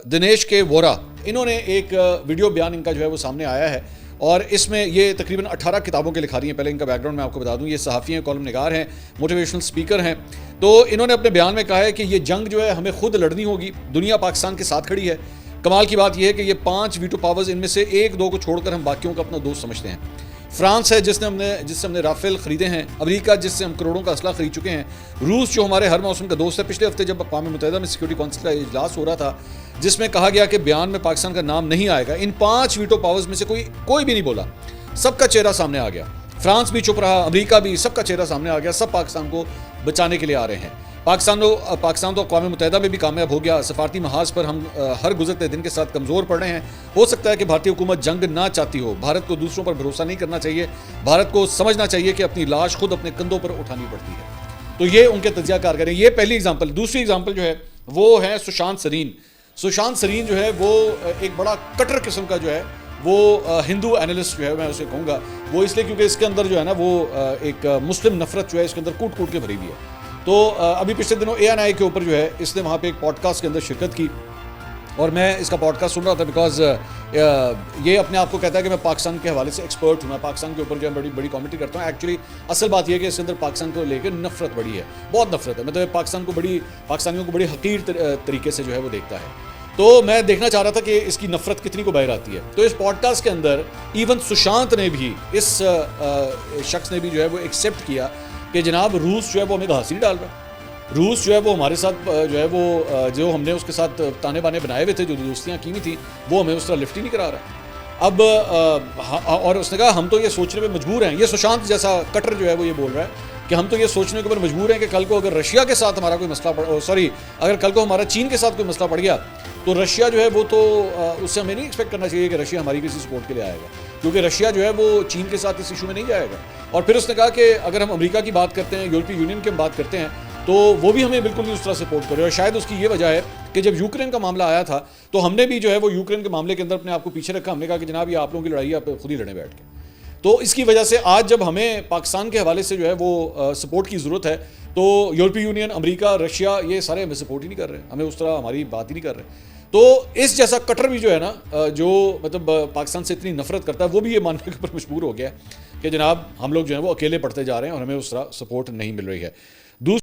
दिनेश के वोरा, इन्होंने एक वीडियो बयान इनका जो है वो सामने आया है और इसमें ये तकरीबन 18 किताबों के लिखा रही हैं। पहले इनका बैकग्राउंड मैं आपको बता दूं, ये सहाफ़ी हैं, कॉलम निगार हैं, मोटिवेशनल स्पीकर हैं। तो इन्होंने अपने बयान में कहा है कि ये जंग जो है हमें खुद लड़नी होगी, दुनिया पाकिस्तान के साथ खड़ी है। कमाल की बात यह है कि ये 5 वीटो पावर्स, इनमें से 1-2 को छोड़कर हम बाकियों को अपना दोस्त समझते हैं। फ्रांस है जिससे हमने राफेल खरीदे हैं, अमेरिका जिससे हम करोड़ों का असला खरीद चुके हैं, रूस जो हमारे हर मौसम का दोस्त है। पिछले हफ्ते जब अक़वाम मुत्तहिदा में सिक्योरिटी काउंसिल का इजलास हो रहा था जिसमें कहा गया कि बयान में पाकिस्तान का नाम नहीं आएगा, इन 5 वीटो पावर्स में से कोई भी नहीं बोला, सबका चेहरा सामने आ गया। फ्रांस भी चुप रहा, अमेरिका भी, सबका चेहरा सामने आ गया। सब पाकिस्तान को बचाने के लिए आ रहे हैं। पाकिस्तान तो अक़वाम मुत्तहिदा में भी कामयाब हो गया। सफारती महाज पर हम हर गुजरते दिन के साथ कमज़ोर पड़ रहे हैं। हो सकता है कि भारतीय हुकूमत जंग ना चाहती हो। भारत को दूसरों पर भरोसा नहीं करना चाहिए। भारत को समझना चाहिए कि अपनी लाश खुद अपने कंधों पर उठानी पड़ती है। तो ये उनके तजिया कार करें। ये पहली एग्जाम्पल। दूसरी एग्जाम्पल जो है वो है सुशांत सरीन। सुशांत सरीन जो है वो एक बड़ा कटर किस्म का जो है वो हिंदू एनालिस्ट जो है, मैं उसे कहूँगा वो इसलिए क्योंकि इसके अंदर जो है ना वो एक मुस्लिम नफरत जो है इसके अंदर कूट कूट के भरी हुई है। तो अभी पिछले दिनों ANI के ऊपर जो है इसने वहाँ पे एक पॉडकास्ट के अंदर शिरकत की और मैं इसका पॉडकास्ट सुन रहा था बिकॉज ये अपने आप को कहता है कि मैं पाकिस्तान के हवाले से एक्सपर्ट हूँ, मैं पाकिस्तान के ऊपर जो है बड़ी कमेंट्री करता हूँ। एक्चुअली असल बात यह है कि इसके अंदर पाकिस्तान को लेकर नफरत बड़ी है, बहुत नफरत है। मतलब पाकिस्तानियों को बड़ी हकीर तरीके से जो है वो देखता है। तो मैं देखना चाह रहा था कि इसकी नफरत कितनी को बाहर आती है। तो इस पॉडकास्ट के अंदर इवन सुशांत ने भी, इस शख्स ने भी जो है वो एक्सेप्ट किया कि जनाब रूस जो है वो हमें घास नहीं डाल रहा। रूस जो है वो हमारे साथ जो है वो जो हमने उसके साथ ताने बाने बनाए हुए थे, जो दोस्तियाँ की हुई थी, वो हमें उस तरह लिफ्ट ही नहीं करा रहा। अब और उसने कहा हम तो ये सोचने में मजबूर हैं, ये सुशांत जैसा कटर जो है वो ये बोल रहा है कि हम तो ये सोचने के ऊपर मजबूर हैं कि कल को अगर रशिया के साथ हमारा कोई मसला अगर कल को हमारा चीन के साथ कोई मसला पड़ गया तो रशिया जो है वो तो उससे हमें नहीं एक्सपेक्ट करना चाहिए कि रशिया हमारी किसी सपोर्ट के लिए आएगा, क्योंकि रशिया जो है वो चीन के साथ इस इशू में नहीं जाएगा। और फिर उसने कहा कि अगर हम अमेरिका की बात करते हैं, यूरोपीय यूनियन की बात करते हैं, तो वो भी हमें बिल्कुल नहीं उस तरह सपोर्ट करे। और शायद उसकी ये वजह है कि जब यूक्रेन का मामला आया था तो हमने भी जो है वो यूक्रेन के मामले के अंदर अपने आप को पीछे रखा। हमने कहा कि जनाब ये आप लोगों की लड़ाई आप खुद ही लड़ें बैठ के। तो इसकी वजह से आज जब हमें पाकिस्तान के हवाले से जो है वो सपोर्ट की ज़रूरत है तो यूरोपीय यूनियन, अमेरिका, रशिया, ये सारे हमें सपोर्ट ही नहीं कर रहे, हमें उस तरह हमारी बात ही नहीं कर रहे। तो इस जैसा कटर भी जो है ना जो मतलब पाकिस्तान से इतनी नफरत करता है, वो भी ये मानने के ऊपर मजबूर हो गया कि जनाब हम लोग जो है वो अकेले पड़ते जा रहे हैं और हमें उस तरह सपोर्ट नहीं मिल रही है।